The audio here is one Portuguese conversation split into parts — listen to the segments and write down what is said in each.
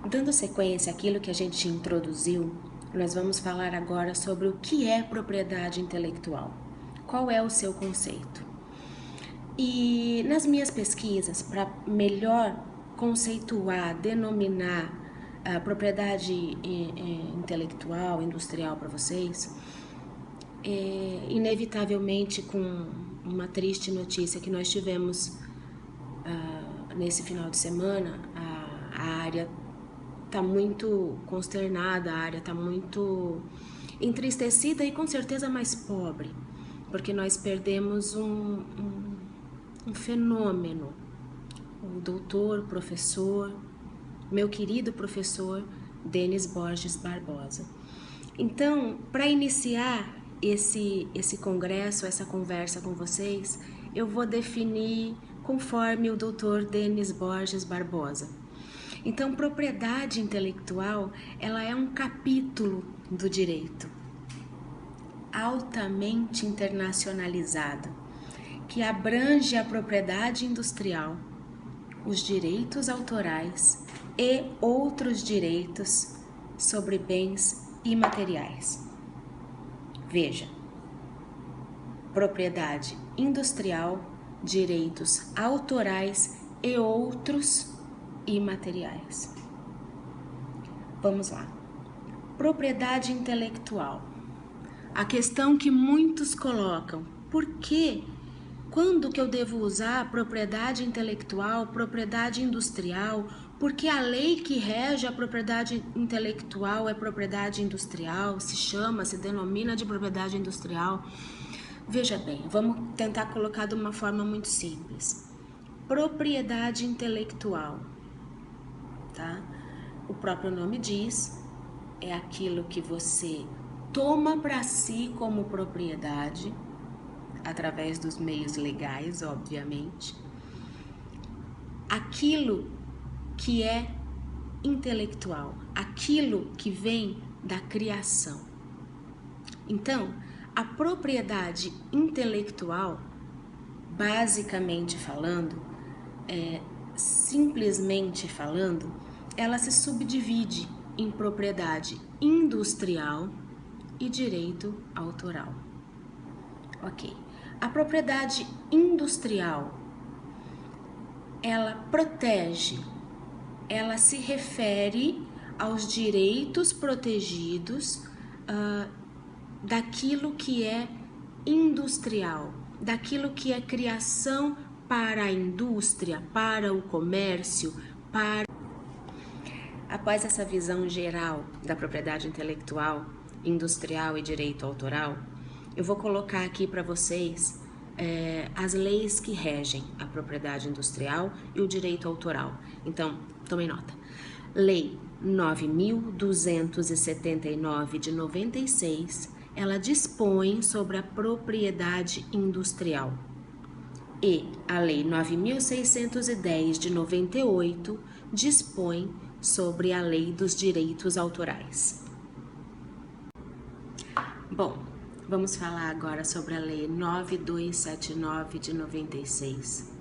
Dando sequência àquilo que a gente introduziu, nós vamos falar agora sobre o que é propriedade intelectual. Qual é o seu conceito? E nas minhas pesquisas, para melhor conceituar, denominar a propriedade intelectual, industrial para vocês, inevitavelmente com uma triste notícia que nós tivemos nesse final de semana, a área está muito consternada, a área está muito entristecida e com certeza mais pobre, porque nós perdemos um fenômeno, o doutor, professor, meu querido professor Denis Borges Barbosa. Então, para iniciar esse congresso, essa conversa com vocês, eu vou definir conforme o doutor Denis Borges Barbosa. Então, propriedade intelectual, ela é um capítulo do direito altamente internacionalizado, que abrange a propriedade industrial, os direitos autorais e outros direitos sobre bens imateriais. Veja, propriedade industrial, direitos autorais e outros imateriais. Vamos lá. Propriedade intelectual. A questão que muitos colocam: por que, quando que eu devo usar propriedade intelectual, propriedade industrial? Porque a lei que rege a propriedade intelectual é propriedade industrial, se denomina de propriedade industrial. Veja bem, vamos tentar colocar de uma forma muito simples. Propriedade intelectual, tá? O próprio nome diz, é aquilo que você toma para si como propriedade, através dos meios legais, obviamente, aquilo que é intelectual, aquilo que vem da criação. Então, a propriedade intelectual, basicamente falando, simplesmente falando, ela se subdivide em propriedade industrial e direito autoral. Ok. A propriedade industrial, ela protege, ela se refere aos direitos protegidos daquilo que é industrial, daquilo que é criação para a indústria, para o comércio, para... Após essa visão geral da propriedade intelectual, industrial e direito autoral, eu vou colocar aqui para vocês as leis que regem a propriedade industrial e o direito autoral. Então, tomem nota. Lei 9.279 de 96, ela dispõe sobre a propriedade industrial. E a Lei 9.610 de 98 dispõe sobre a Lei dos Direitos Autorais. Bom, vamos falar agora sobre a Lei 9279 de 96,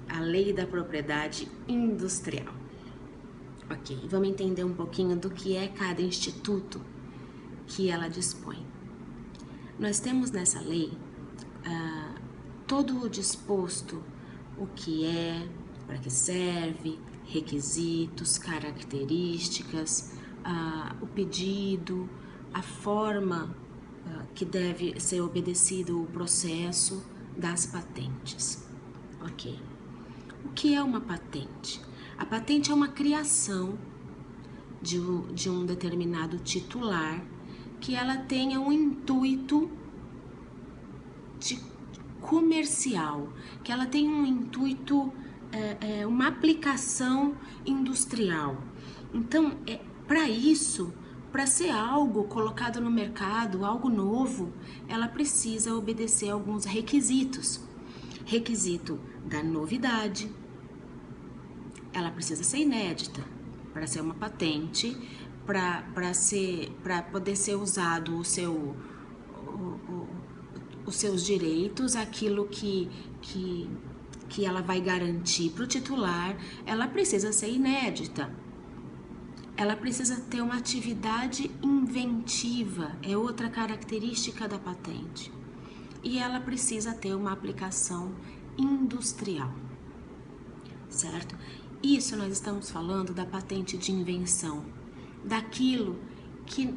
a Lei da Propriedade Industrial. Ok, vamos entender um pouquinho do que é cada instituto que ela dispõe. Nós temos nessa lei todo o disposto, o que é, para que serve, requisitos, características, o pedido, a forma que deve ser obedecido o processo das patentes. Ok. O que é uma patente? A patente é uma criação de um determinado titular que ela tenha um intuito comercial, que ela tenha um intuito, uma aplicação industrial. Então, para isso, para ser algo colocado no mercado, algo novo, ela precisa obedecer a alguns requisitos. Requisito da novidade, ela precisa ser inédita para ser uma patente, para poder ser usado os seus direitos, aquilo que ela vai garantir para o titular, ela precisa ser inédita. ela precisa ter uma atividade inventiva, é outra característica da patente. E ela precisa ter uma aplicação industrial, certo? Isso nós estamos falando da patente de invenção, daquilo que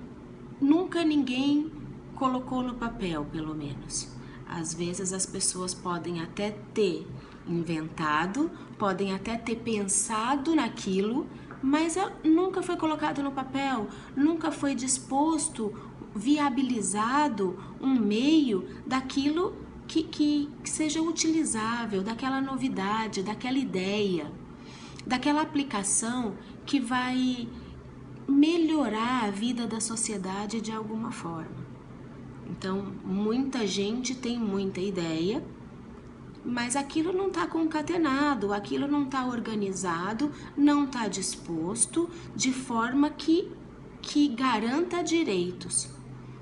nunca ninguém colocou no papel, pelo menos. Às vezes as pessoas podem até ter inventado, podem até ter pensado naquilo, mas nunca foi colocado no papel, nunca foi disposto, viabilizado um meio daquilo que seja utilizável, daquela novidade, daquela ideia, daquela aplicação que vai melhorar a vida da sociedade de alguma forma. Então, muita gente tem muita ideia, mas aquilo não está concatenado, aquilo não está organizado, não está disposto de forma que garanta direitos.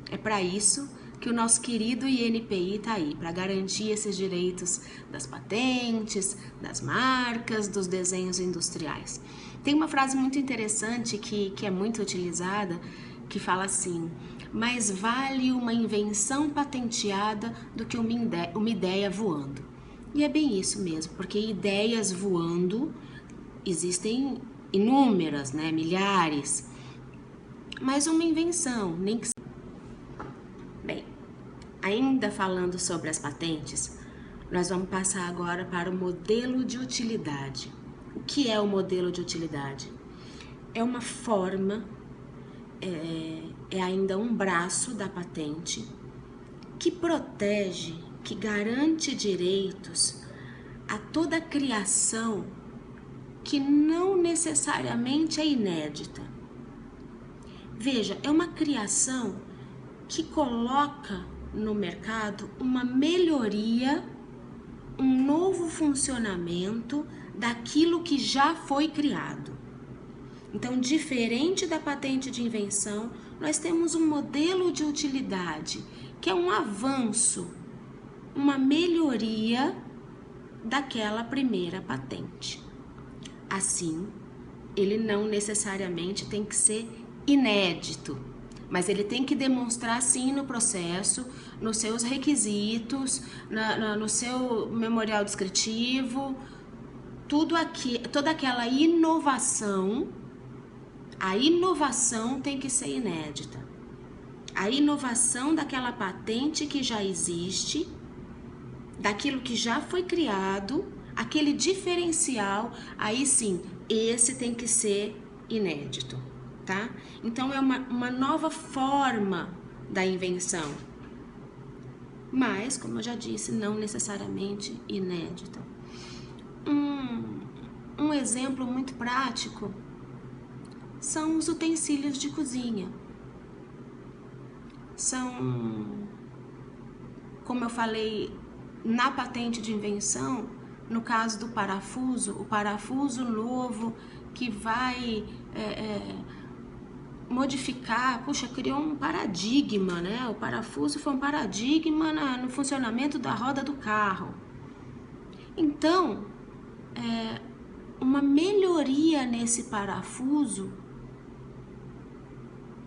É para isso que o nosso querido INPI está aí, para garantir esses direitos das patentes, das marcas, dos desenhos industriais. Tem uma frase muito interessante que é muito utilizada, que fala assim: mais vale uma invenção patenteada do que uma ideia voando. E é bem isso mesmo, porque ideias voando existem inúmeras, né, milhares, mas uma invenção, nem que... Bem, ainda falando sobre as patentes, nós vamos passar agora para o modelo de utilidade. O que é o modelo de utilidade? É uma forma, é ainda um braço da patente que protege, que garante direitos a toda criação que não necessariamente é inédita. Veja, é uma criação que coloca no mercado uma melhoria, um novo funcionamento daquilo que já foi criado. Então, diferente da patente de invenção, nós temos um modelo de utilidade, que é um avanço, uma melhoria daquela primeira patente. Assim, ele não necessariamente tem que ser inédito, mas ele tem que demonstrar sim no processo, nos seus requisitos, no seu memorial descritivo, toda aquela inovação. A inovação tem que ser inédita. A inovação daquela patente que já existe, daquilo que já foi criado, aquele diferencial, aí sim, esse tem que ser inédito, tá? Então, é uma nova forma da invenção, mas, como eu já disse, não necessariamente inédita. Um exemplo muito prático são os utensílios de cozinha. São, como eu falei, na patente de invenção, no caso do parafuso, o parafuso novo que vai modificar, criou um paradigma, né? O parafuso foi um paradigma no funcionamento da roda do carro. Então, uma melhoria nesse parafuso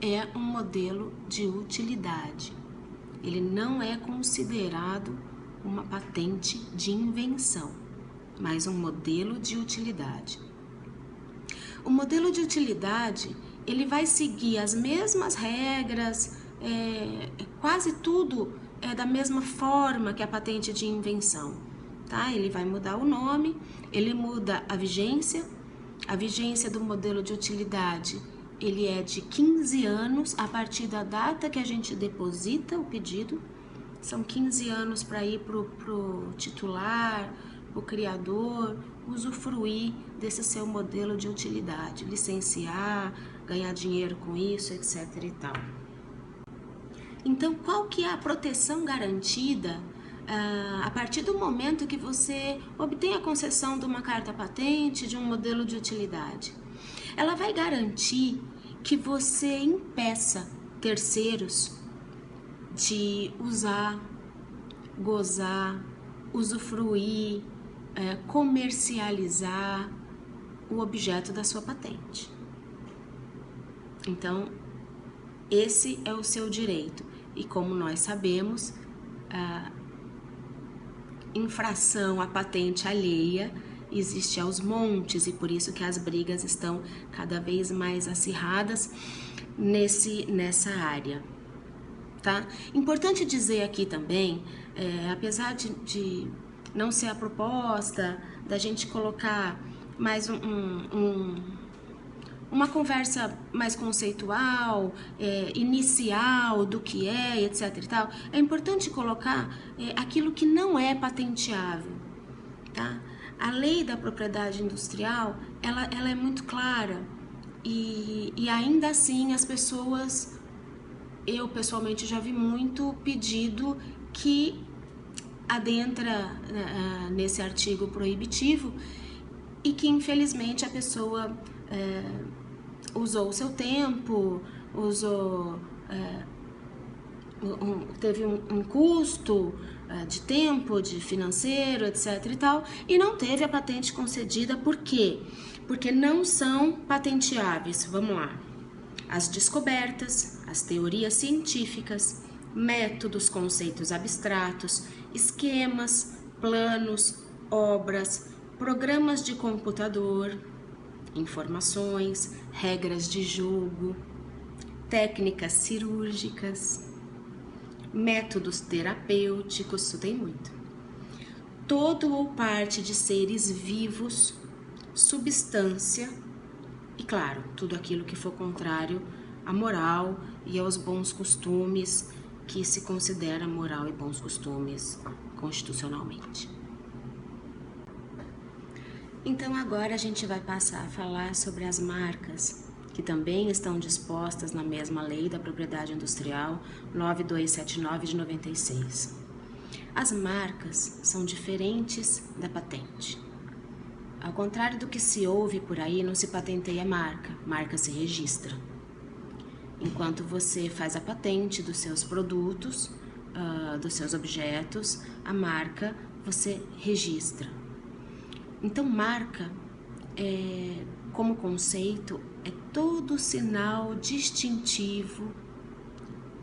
é um modelo de utilidade. Ele não é considerado uma patente de invenção, mas um modelo de utilidade. O modelo de utilidade, ele vai seguir as mesmas regras, quase tudo é da mesma forma que a patente de invenção, tá? Ele vai mudar o nome, ele muda a vigência do modelo de utilidade, ele é de 15 anos a partir da data que a gente deposita o pedido. São 15 anos para ir pro titular, pro criador, usufruir desse seu modelo de utilidade, licenciar, ganhar dinheiro com isso, etc. e tal. Então, qual que é a proteção garantida a partir do momento que você obtém a concessão de uma carta patente, de um modelo de utilidade? Ela vai garantir que você impeça terceiros de usar, gozar, usufruir, comercializar o objeto da sua patente. Então, esse é o seu direito. E como nós sabemos, a infração à patente alheia existe aos montes, e por isso que as brigas estão cada vez mais acirradas nessa área, tá? Importante dizer aqui também, apesar de não ser a proposta da gente colocar mais uma conversa mais conceitual, inicial do que é, etc e tal, é importante colocar aquilo que não é patenteável, tá? A lei da propriedade industrial, ela é muito clara e ainda assim as pessoas, eu pessoalmente já vi muito pedido que adentra nesse artigo proibitivo e que infelizmente a pessoa usou o seu tempo, teve um custo de tempo, de financeiro, etc e tal, e não teve a patente concedida. Por quê? Porque não são patenteáveis. Vamos lá. As descobertas, as teorias científicas, métodos, conceitos abstratos, esquemas, planos, obras, programas de computador, informações, regras de jogo, técnicas cirúrgicas, métodos terapêuticos, isso tem muito. Todo ou parte de seres vivos, substância e, claro, tudo aquilo que for contrário à moral e aos bons costumes que se considera moral e bons costumes constitucionalmente. Então agora a gente vai passar a falar sobre as marcas, que também estão dispostas na mesma lei da propriedade industrial 9279 de 96. As marcas são diferentes da patente. Ao contrário do que se ouve por aí, não se patenteia marca se registra. Enquanto você faz a patente dos seus produtos, dos seus objetos, a marca você registra. Então, marca, como conceito, é todo sinal distintivo,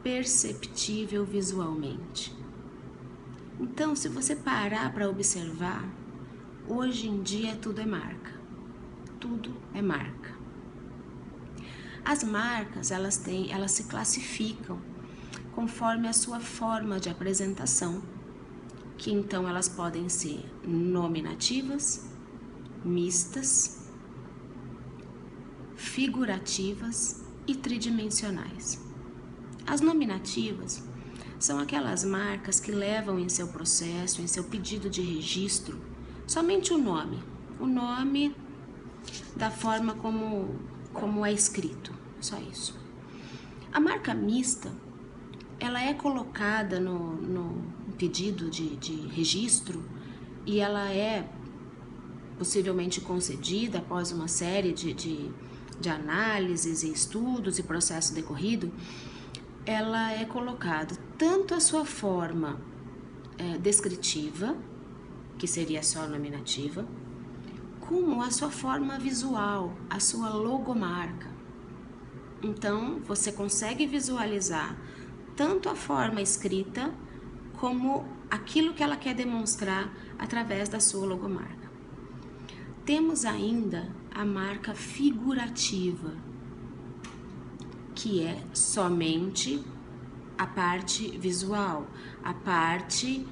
perceptível visualmente. Então, se você parar para observar, hoje em dia tudo é marca. Tudo é marca. As marcas, elas se classificam conforme a sua forma de apresentação, que então elas podem ser nominativas, mistas, figurativas e tridimensionais. As nominativas são aquelas marcas que levam em seu processo, em seu pedido de registro, somente o nome da forma como é escrito, só isso. A marca mista, ela é colocada no pedido de registro e ela é possivelmente concedida após uma série de análises e estudos e processo decorrido. Ela é colocada tanto a sua forma descritiva, que seria só nominativa, como a sua forma visual, a sua logomarca. Então, você consegue visualizar tanto a forma escrita como aquilo que ela quer demonstrar através da sua logomarca. Temos ainda a marca figurativa, que é somente a parte visual, a parte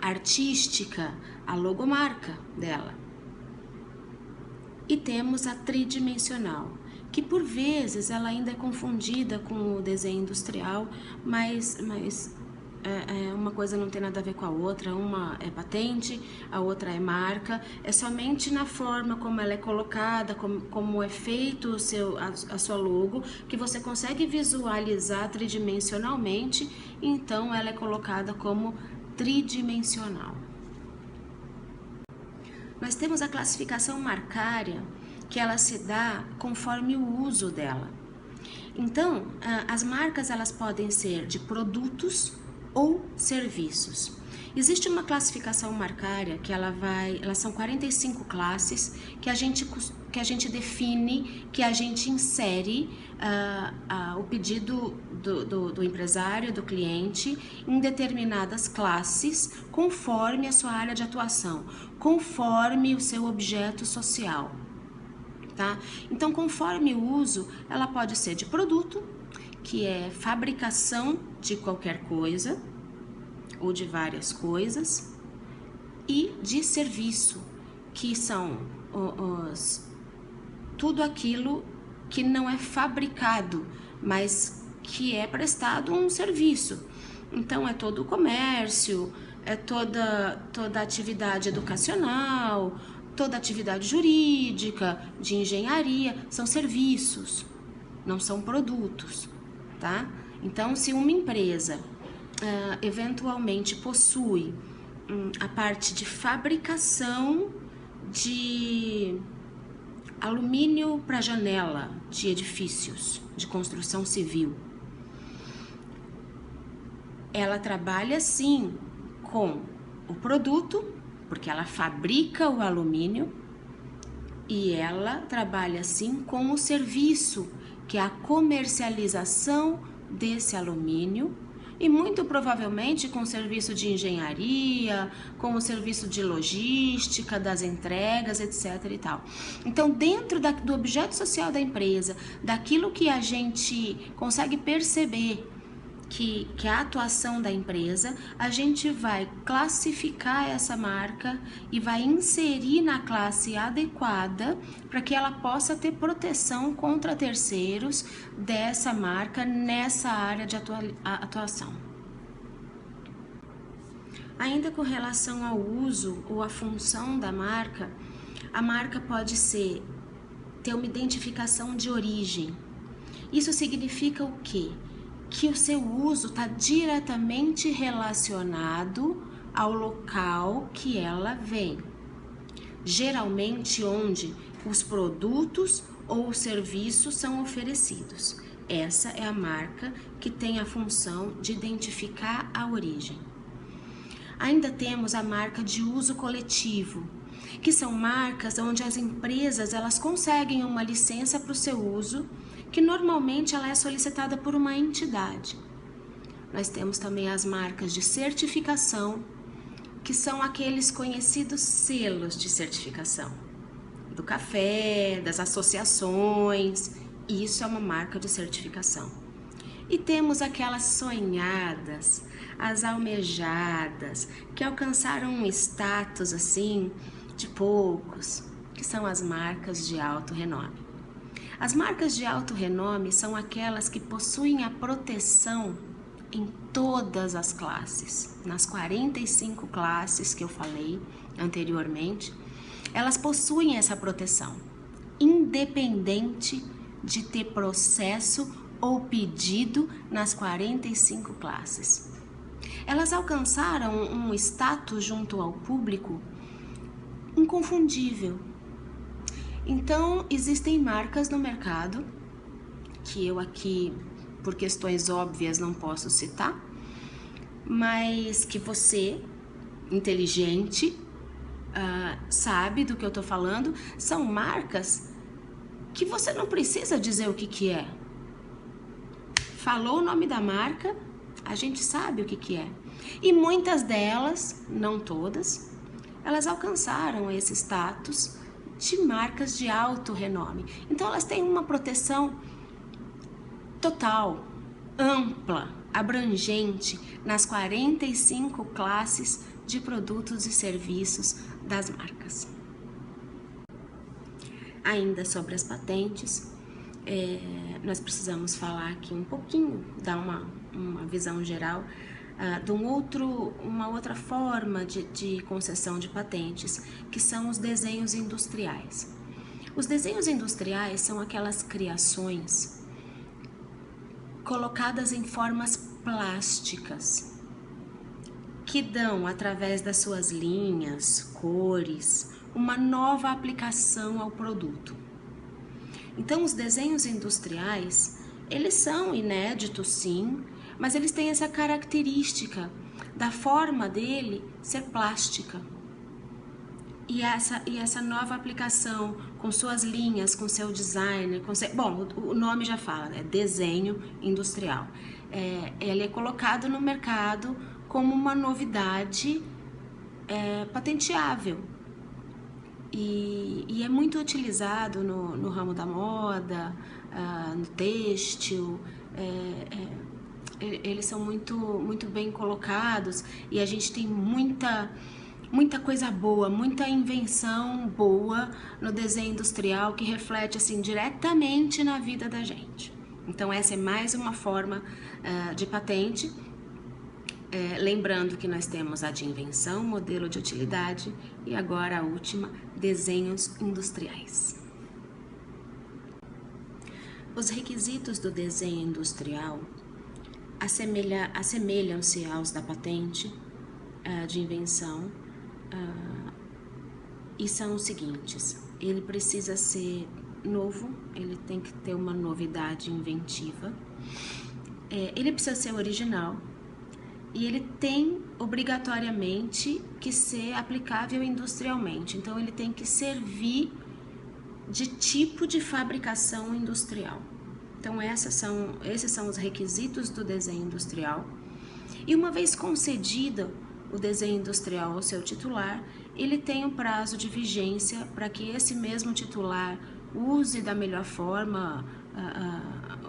artística, a logomarca dela. E temos a tridimensional, que por vezes ela ainda é confundida com o desenho industrial, mas uma coisa não tem nada a ver com a outra. Uma é patente, a outra é marca. É somente na forma como ela é colocada, como é feito a sua logo, que você consegue visualizar tridimensionalmente, então ela é colocada como tridimensional. Nós temos a classificação marcária, que ela se dá conforme o uso dela. Então, as marcas elas podem ser de produtos ou serviços. Existe uma classificação marcária que elas são 45 classes que a gente define, que a gente insere o pedido do empresário, do cliente, em determinadas classes, conforme a sua área de atuação, conforme o seu objeto social, tá? Então, conforme o uso, ela pode ser de produto, que é fabricação de qualquer coisa, ou de várias coisas, e de serviço, que são tudo aquilo que não é fabricado, mas que é prestado um serviço. Então, é todo o comércio, é toda atividade educacional, toda atividade jurídica, de engenharia, são serviços, não são produtos, tá? Então, se uma empresa eventualmente possui a parte de fabricação de alumínio para janela de edifícios de construção civil, ela trabalha sim com o produto, porque ela fabrica o alumínio, e ela trabalha sim com o serviço, que é a comercialização desse alumínio, e muito provavelmente com o serviço de engenharia, com o serviço de logística, das entregas, etc. e tal. Então, dentro do objeto social da empresa, daquilo que a gente consegue perceber que é a atuação da empresa, a gente vai classificar essa marca e vai inserir na classe adequada para que ela possa ter proteção contra terceiros dessa marca nessa área de atuação. Ainda com relação ao uso ou à função da marca, a marca pode ter uma identificação de origem. Isso significa o quê? Que o seu uso está diretamente relacionado ao local que ela vem. Geralmente onde os produtos ou os serviços são oferecidos. Essa é a marca que tem a função de identificar a origem. Ainda temos a marca de uso coletivo, que são marcas onde as empresas elas conseguem uma licença para o seu uso, que normalmente ela é solicitada por uma entidade. Nós temos também as marcas de certificação, que são aqueles conhecidos selos de certificação, do café, das associações, isso é uma marca de certificação. E temos aquelas sonhadas, as almejadas, que alcançaram um status assim de poucos, que são as marcas de alto renome. As marcas de alto renome são aquelas que possuem a proteção em todas as classes. Nas 45 classes que eu falei anteriormente, elas possuem essa proteção, independente de ter processo ou pedido nas 45 classes. Elas alcançaram um status junto ao público inconfundível. Então, existem marcas no mercado, que eu aqui, por questões óbvias, não posso citar, mas que você, inteligente, sabe do que eu tô falando, são marcas que você não precisa dizer o que é. Falou o nome da marca, a gente sabe o que é. E muitas delas, não todas, elas alcançaram esse status de marcas de alto renome. Então elas têm uma proteção total, ampla, abrangente nas 45 classes de produtos e serviços das marcas. Ainda sobre as patentes, nós precisamos falar aqui um pouquinho, dar uma visão geral de uma outra forma de concessão de patentes, que são os desenhos industriais. Os desenhos industriais são aquelas criações colocadas em formas plásticas, que dão, através das suas linhas, cores, uma nova aplicação ao produto. Então, os desenhos industriais, eles são inéditos, sim, mas eles têm essa característica da forma dele ser plástica. E essa nova aplicação, com suas linhas, com seu design, bom, o nome já fala, né? Desenho industrial. Ele é colocado no mercado como uma novidade patenteável. E é muito utilizado no ramo da moda, no têxtil. Eles são muito bem colocados, e a gente tem muita coisa boa, muita invenção boa no desenho industrial que reflete assim diretamente na vida da gente. Então essa é mais uma forma de patente. Lembrando que nós temos a de invenção, modelo de utilidade e agora a última, desenhos industriais. Os requisitos do desenho industrial assemelham-se aos da patente de invenção e são os seguintes: ele precisa ser novo, ele tem que ter uma novidade inventiva, ele precisa ser original e ele tem obrigatoriamente que ser aplicável industrialmente. Então ele tem que servir de tipo de fabricação industrial. Então esses são os requisitos do desenho industrial. E uma vez concedido o desenho industrial ao seu titular, ele tem um prazo de vigência para que esse mesmo titular use da melhor forma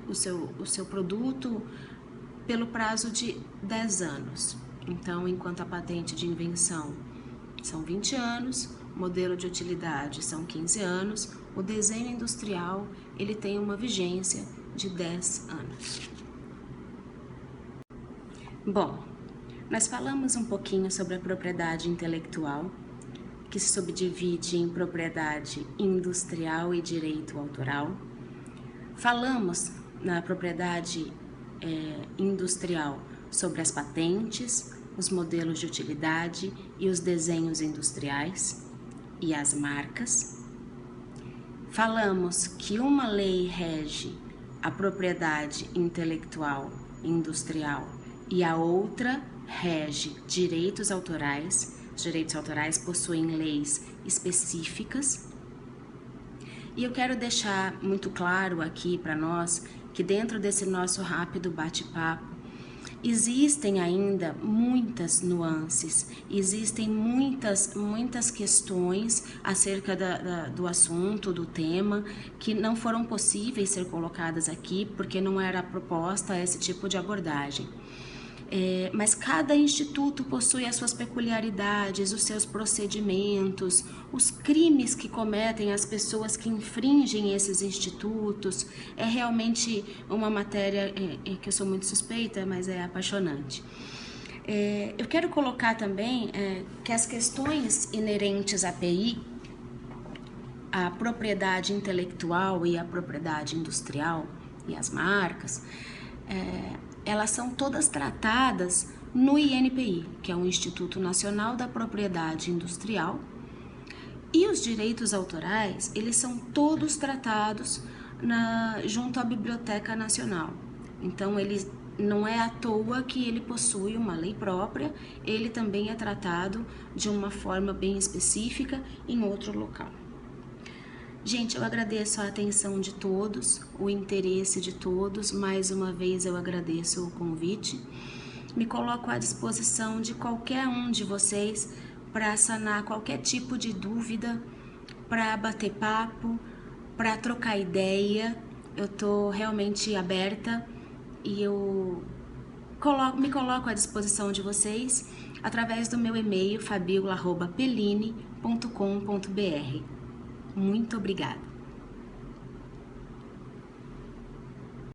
o seu produto pelo prazo de 10 anos. Então, enquanto a patente de invenção são 20 anos, modelo de utilidade são 15 anos, o desenho industrial ele tem uma vigência de 10 anos. Bom, nós falamos um pouquinho sobre a propriedade intelectual, que se subdivide em propriedade industrial e direito autoral. Falamos na propriedade industrial sobre as patentes, os modelos de utilidade e os desenhos industriais e as marcas. Falamos que uma lei rege a propriedade intelectual industrial e a outra rege direitos autorais. Os direitos autorais possuem leis específicas. E eu quero deixar muito claro aqui para nós que dentro desse nosso rápido bate-papo existem ainda muitas nuances, existem muitas questões acerca do assunto, do tema, que não foram possíveis ser colocadas aqui porque não era proposta esse tipo de abordagem. Mas cada instituto possui as suas peculiaridades, os seus procedimentos, os crimes que cometem as pessoas que infringem esses institutos. É realmente uma matéria que eu sou muito suspeita, mas é apaixonante. Eu quero colocar também que as questões inerentes à PI, a propriedade intelectual e a propriedade industrial e as marcas, elas são todas tratadas no INPI, que é o Instituto Nacional da Propriedade Industrial, e os direitos autorais, eles são todos tratados junto à Biblioteca Nacional. Então, ele não é à toa que ele possui uma lei própria, ele também é tratado de uma forma bem específica em outro local. Gente, eu agradeço a atenção de todos, o interesse de todos. Mais uma vez eu agradeço o convite. Me coloco à disposição de qualquer um de vocês para sanar qualquer tipo de dúvida, para bater papo, para trocar ideia. Eu estou realmente aberta e eu me coloco à disposição de vocês através do meu e-mail fabiola@peline.com.br. Muito obrigada.